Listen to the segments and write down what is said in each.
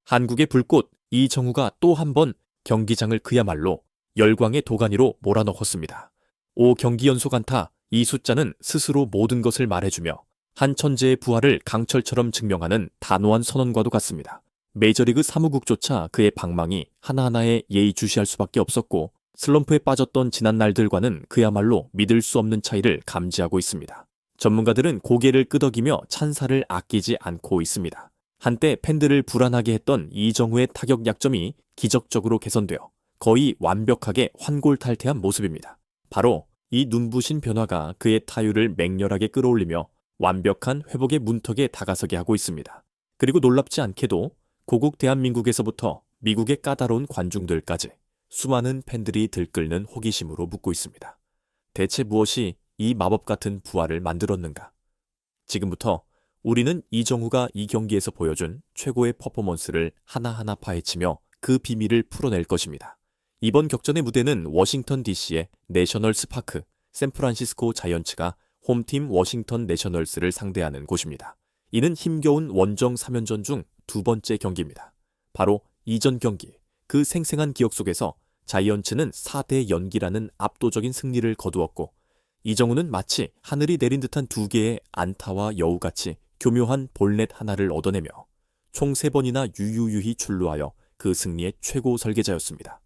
한국의 불꽃 이정후가 또 한 번 경기장을 그야말로 열광의 도가니로 몰아넣었습니다. 5경기 연속 안타, 이 숫자는 스스로 모든 것을 말해주며 한 천재의 부활을 강철처럼 증명하는 단호한 선언과도 같습니다. 메이저리그 사무국조차 그의 방망이 하나하나에 예의주시할 수밖에 없었고 슬럼프에 빠졌던 지난 날들과는 그야말로 믿을 수 없는 차이를 감지하고 있습니다. 전문가들은 고개를 끄덕이며 찬사를 아끼지 않고 있습니다. 한때 팬들을 불안하게 했던 이정후의 타격 약점이 기적적으로 개선되어 거의 완벽하게 환골탈태한 모습입니다. 바로 이 눈부신 변화가 그의 타율을 맹렬하게 끌어올리며 완벽한 회복의 문턱에 다가서게 하고 있습니다. 그리고 놀랍지 않게도 고국 대한민국에서부터 미국의 까다로운 관중들까지 수많은 팬들이 들끓는 호기심으로 묻고 있습니다. 대체 무엇이 이 마법 같은 부활을 만들었는가? 지금부터 우리는 이정후가 이 경기에서 보여준 최고의 퍼포먼스를 하나하나 파헤치며 그 비밀을 풀어낼 것입니다. 이번 격전의 무대는 워싱턴 DC의 내셔널스 파크, 샌프란시스코 자이언츠가 홈팀 워싱턴 내셔널스를 상대하는 곳입니다. 이는 힘겨운 원정 3연전 중 두 번째 경기입니다. 바로 이전 경기, 그 생생한 기억 속에서 자이언츠는 4대 연기라는 압도적인 승리를 거두었고 이정후는 마치 하늘이 내린 듯한 두 개의 안타와 여우같이 교묘한 볼넷 하나를 얻어내며 총 3번이나 유유유히 출루하여 그 승리의 최고 설계자였습니다.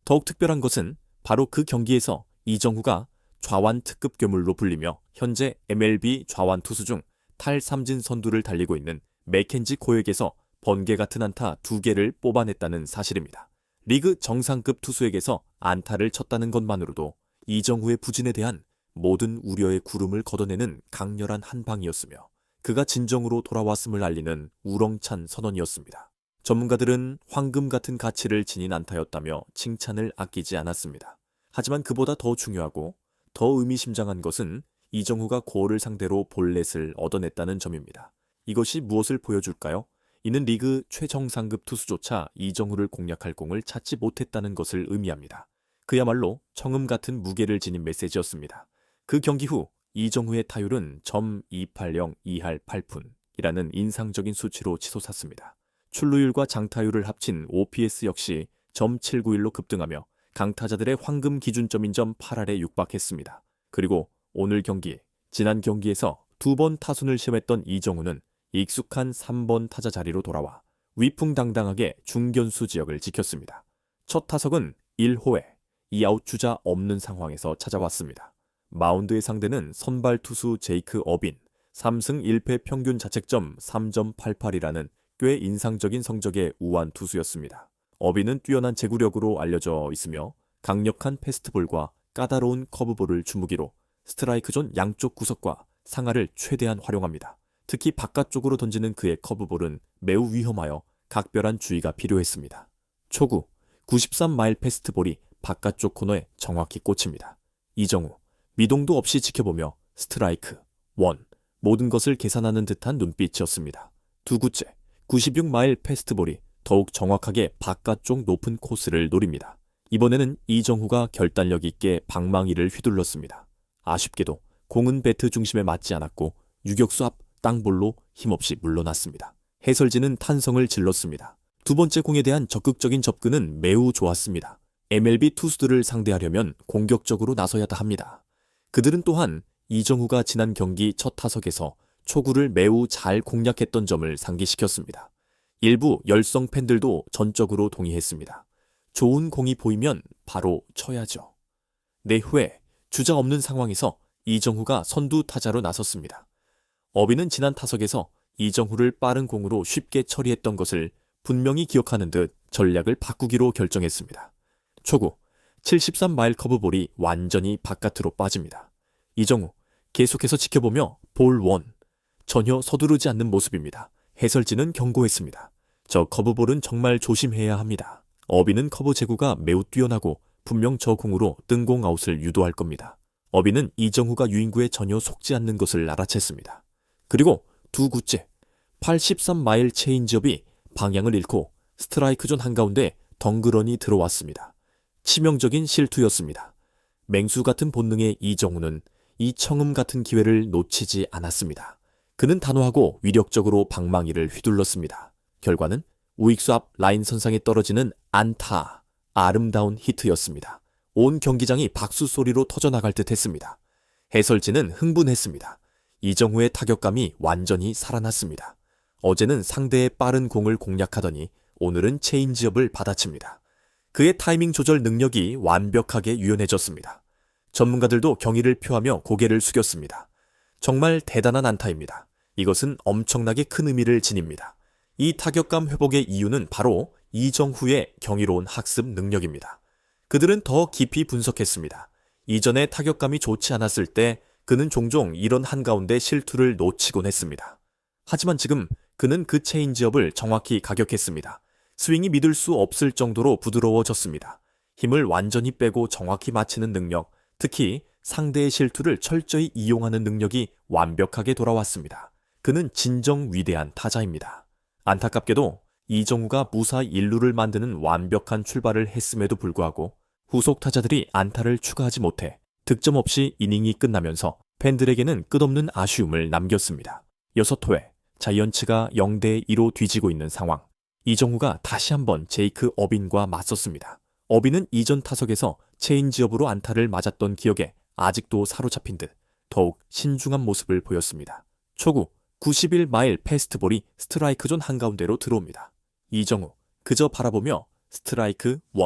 더욱 특별한 것은 바로 그 경기에서 이정후가 좌완 특급 괴물로 불리며 현재 MLB 좌완 투수 중 탈삼진 선두를 달리고 있는 매켄지 코에게서 번개 같은 안타 2개를 뽑아냈다는 사실입니다. 리그 정상급 투수에게서 안타를 쳤다는 것만으로도 이정후의 부진에 대한 모든 우려의 구름을 걷어내는 강렬한 한 방이었으며 그가 진정으로 돌아왔음을 알리는 우렁찬 선언이었습니다. 전문가들은 황금 같은 가치를 지닌 안타였다며 칭찬을 아끼지 않았습니다. 하지만 그보다 더 중요하고 더 의미심장한 것은 이정후가 고어를 상대로 볼넷을 얻어냈다는 점입니다. 이것이 무엇을 보여줄까요? 이는 리그 최정상급 투수조차 이정후를 공략할 공을 찾지 못했다는 것을 의미합니다. 그야말로 청음 같은 무게를 지닌 메시지였습니다. 그 경기 후 이정후의 타율은 .280 2할 8푼이라는 인상적인 수치로 치솟았습니다. 출루율과 장타율을 합친 OPS 역시 .791로 급등하며 강타자들의 황금 기준점인 .8할에 육박했습니다. 그리고 오늘 경기, 지난 경기에서 2번 타순을 시험했던 이정후는 익숙한 3번 타자 자리로 돌아와 위풍당당하게 중견수 지역을 지켰습니다. 첫 타석은 1호에 2아웃 주자 없는 상황에서 찾아왔습니다. 마운드의 상대는 선발 투수 제이크 어빈, 3승 1패 평균 자책점 3.88이라는 꽤 인상적인 성적의 우완 투수였습니다. 어빈은 뛰어난 제구력으로 알려져 있으며 강력한 패스트볼과 까다로운 커브볼을 주무기로 스트라이크 존 양쪽 구석과 상하를 최대한 활용합니다. 특히 바깥쪽으로 던지는 그의 커브볼은 매우 위험하여 각별한 주의가 필요했습니다. 초구 93마일 패스트볼이 바깥쪽 코너에 정확히 꽂힙니다. 이정후 미동도 없이 지켜보며 스트라이크, 원, 모든 것을 계산하는 듯한 눈빛이었습니다. 두 구째 96마일 패스트볼이 더욱 정확하게 바깥쪽 높은 코스를 노립니다. 이번에는 이정후가 결단력 있게 방망이를 휘둘렀습니다. 아쉽게도 공은 배트 중심에 맞지 않았고 유격수 앞 땅볼로 힘없이 물러났습니다. 해설진은 탄성을 질렀습니다. 두 번째 공에 대한 적극적인 접근은 매우 좋았습니다. MLB 투수들을 상대하려면 공격적으로 나서야다 합니다. 그들은 또한 이정후가 지난 경기 첫 타석에서 초구를 매우 잘 공략했던 점을 상기시켰습니다. 일부 열성 팬들도 전적으로 동의했습니다. 좋은 공이 보이면 바로 쳐야죠. 내후에 주자 없는 상황에서 이정후가 선두 타자로 나섰습니다. 어빈은 지난 타석에서 이정후를 빠른 공으로 쉽게 처리했던 것을 분명히 기억하는 듯 전략을 바꾸기로 결정했습니다. 초구 73마일 커브볼이 완전히 바깥으로 빠집니다. 이정후 계속해서 지켜보며 볼 원, 전혀 서두르지 않는 모습입니다. 해설진은 경고했습니다. 저 커브볼은 정말 조심해야 합니다. 어빈은 커브 제구가 매우 뛰어나고 분명 저 공으로 뜬공 아웃을 유도할 겁니다. 어빈은 이정후가 유인구에 전혀 속지 않는 것을 알아챘습니다. 그리고 두 구째 83마일 체인지업이 방향을 잃고 스트라이크 존 한가운데 덩그러니 들어왔습니다. 치명적인 실투였습니다. 맹수 같은 본능의 이정후는 이 청음 같은 기회를 놓치지 않았습니다. 그는 단호하고 위력적으로 방망이를 휘둘렀습니다. 결과는 우익수 앞 라인 선상에 떨어지는 안타. 아름다운 히트였습니다. 온 경기장이 박수 소리로 터져나갈 듯 했습니다. 해설진은 흥분했습니다. 이정후의 타격감이 완전히 살아났습니다. 어제는 상대의 빠른 공을 공략하더니 오늘은 체인지업을 받아칩니다. 그의 타이밍 조절 능력이 완벽하게 유연해졌습니다. 전문가들도 경의를 표하며 고개를 숙였습니다. 정말 대단한 안타입니다. 이것은 엄청나게 큰 의미를 지닙니다. 이 타격감 회복의 이유는 바로 이정후의 경이로운 학습 능력입니다. 그들은 더 깊이 분석했습니다. 이전에 타격감이 좋지 않았을 때 그는 종종 이런 한가운데 실투를 놓치곤 했습니다. 하지만 지금 그는 그 체인지업을 정확히 가격했습니다. 스윙이 믿을 수 없을 정도로 부드러워졌습니다. 힘을 완전히 빼고 정확히 맞히는 능력, 특히 상대의 실투를 철저히 이용하는 능력이 완벽하게 돌아왔습니다. 그는 진정 위대한 타자입니다. 안타깝게도 이정후가 무사 1루를 만드는 완벽한 출발을 했음에도 불구하고 후속 타자들이 안타를 추가하지 못해 득점 없이 이닝이 끝나면서 팬들에게는 끝없는 아쉬움을 남겼습니다. 6회 자이언츠가 0대2로 뒤지고 있는 상황. 이정후가 다시 한번 제이크 어빈과 맞섰습니다. 어빈은 이전 타석에서 체인지업으로 안타를 맞았던 기억에 아직도 사로잡힌 듯 더욱 신중한 모습을 보였습니다. 초구 91마일 패스트볼이 스트라이크 존 한가운데로 들어옵니다. 이정후 그저 바라보며 스트라이크 1.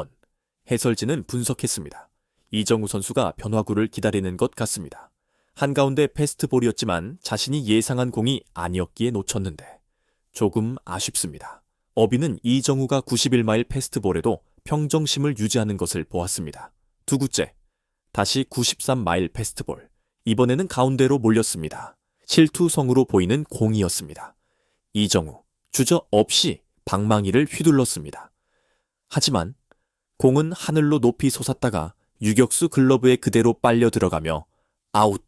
해설진은 분석했습니다. 이정후 선수가 변화구를 기다리는 것 같습니다. 한가운데 패스트볼이었지만 자신이 예상한 공이 아니었기에 놓쳤는데 조금 아쉽습니다. 어빈은 이정후가 91마일 패스트볼에도 평정심을 유지하는 것을 보았습니다. 2구째, 다시 93마일 패스트볼. 이번에는 가운데로 몰렸습니다. 실투성으로 보이는 공이었습니다. 이정후, 주저 없이 방망이를 휘둘렀습니다. 하지만 공은 하늘로 높이 솟았다가 유격수 글러브에 그대로 빨려 들어가며 아웃,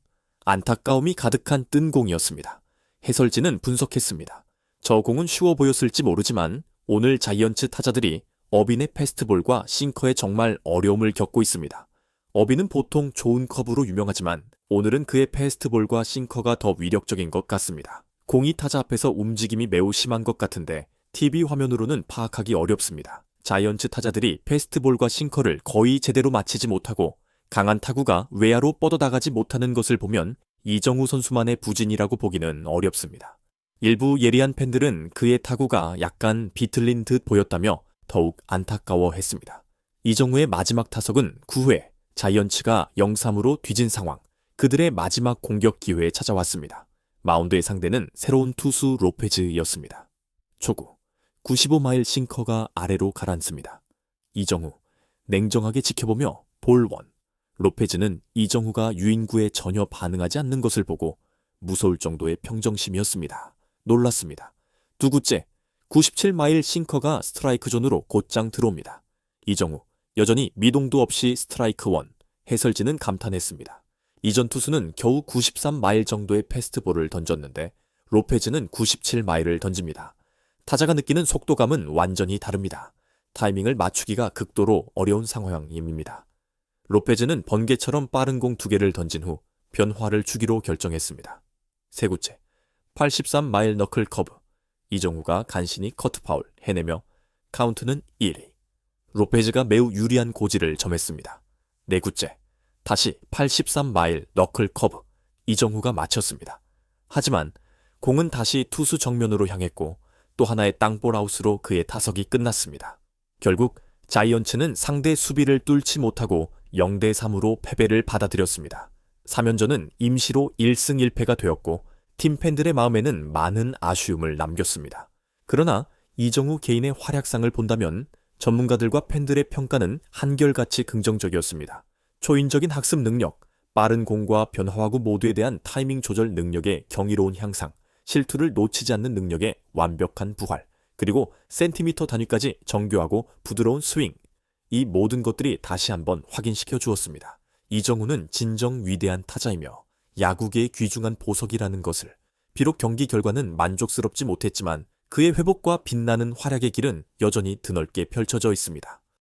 안타까움이 가득한 뜬 공이었습니다. 해설진은 분석했습니다. 저 공은 쉬워 보였을지 모르지만 오늘 자이언츠 타자들이 어빈의 패스트볼과 싱커에 정말 어려움을 겪고 있습니다. 어빈은 보통 좋은 커브로 유명하지만 오늘은 그의 패스트볼과 싱커가 더 위력적인 것 같습니다. 공이 타자 앞에서 움직임이 매우 심한 것 같은데 TV 화면으로는 파악하기 어렵습니다. 자이언츠 타자들이 패스트볼과 싱커를 거의 제대로 맞히지 못하고 강한 타구가 외야로 뻗어나가지 못하는 것을 보면 이정후 선수만의 부진이라고 보기는 어렵습니다. 일부 예리한 팬들은 그의 타구가 약간 비틀린 듯 보였다며 더욱 안타까워했습니다. 이정후의 마지막 타석은 9회 자이언츠가 0-3으로 뒤진 상황. 그들의 마지막 공격 기회에 찾아왔습니다. 마운드의 상대는 새로운 투수 로페즈였습니다. 초구 95마일 싱커가 아래로 가라앉습니다. 이정후 냉정하게 지켜보며 볼 원. 로페즈는 이정후가 유인구에 전혀 반응하지 않는 것을 보고 무서울 정도의 평정심이었습니다. 놀랐습니다. 2구째 97마일 싱커가 스트라이크 존으로 곧장 들어옵니다. 이정후 여전히 미동도 없이 스트라이크 1. 해설진은 감탄했습니다. 이전 투수는 겨우 93마일 정도의 패스트볼을 던졌는데 로페즈는 97마일을 던집니다. 타자가 느끼는 속도감은 완전히 다릅니다. 타이밍을 맞추기가 극도로 어려운 상황입니다. 로페즈는 번개처럼 빠른 공 2개를 던진 후 변화를 주기로 결정했습니다. 3구째 83마일 너클 커브. 이정후가 간신히 커트 파울 해내며 카운트는 1위. 로페즈가 매우 유리한 고지를 점했습니다. 4구째 다시 83마일 너클 커브. 이정후가 맞췄습니다. 하지만 공은 다시 투수 정면으로 향했고 또 하나의 땅볼 아웃으로 그의 타석이 끝났습니다. 결국 자이언츠는 상대 수비를 뚫지 못하고 0대3으로 패배를 받아들였습니다. 3연전은 임시로 1승 1패가 되었고 팀 팬들의 마음에는 많은 아쉬움을 남겼습니다. 그러나 이정후 개인의 활약상을 본다면 전문가들과 팬들의 평가는 한결같이 긍정적이었습니다. 초인적인 학습 능력, 빠른 공과 변화하고 모두에 대한 타이밍 조절 능력의 경이로운 향상, 실투를 놓치지 않는 능력의 완벽한 부활, 그리고 센티미터 단위까지 정교하고 부드러운 스윙. 이 모든 것들이 다시 한번 확인시켜 주었습니다. 이정후는 진정 위대한 타자이며 야구계의 귀중한 보석이라는 것을. 비록 경기 결과는 만족스럽지 못했지만 그의 회복과 빛나는 활약의 길은 여전히 드넓게 펼쳐져 있습니다.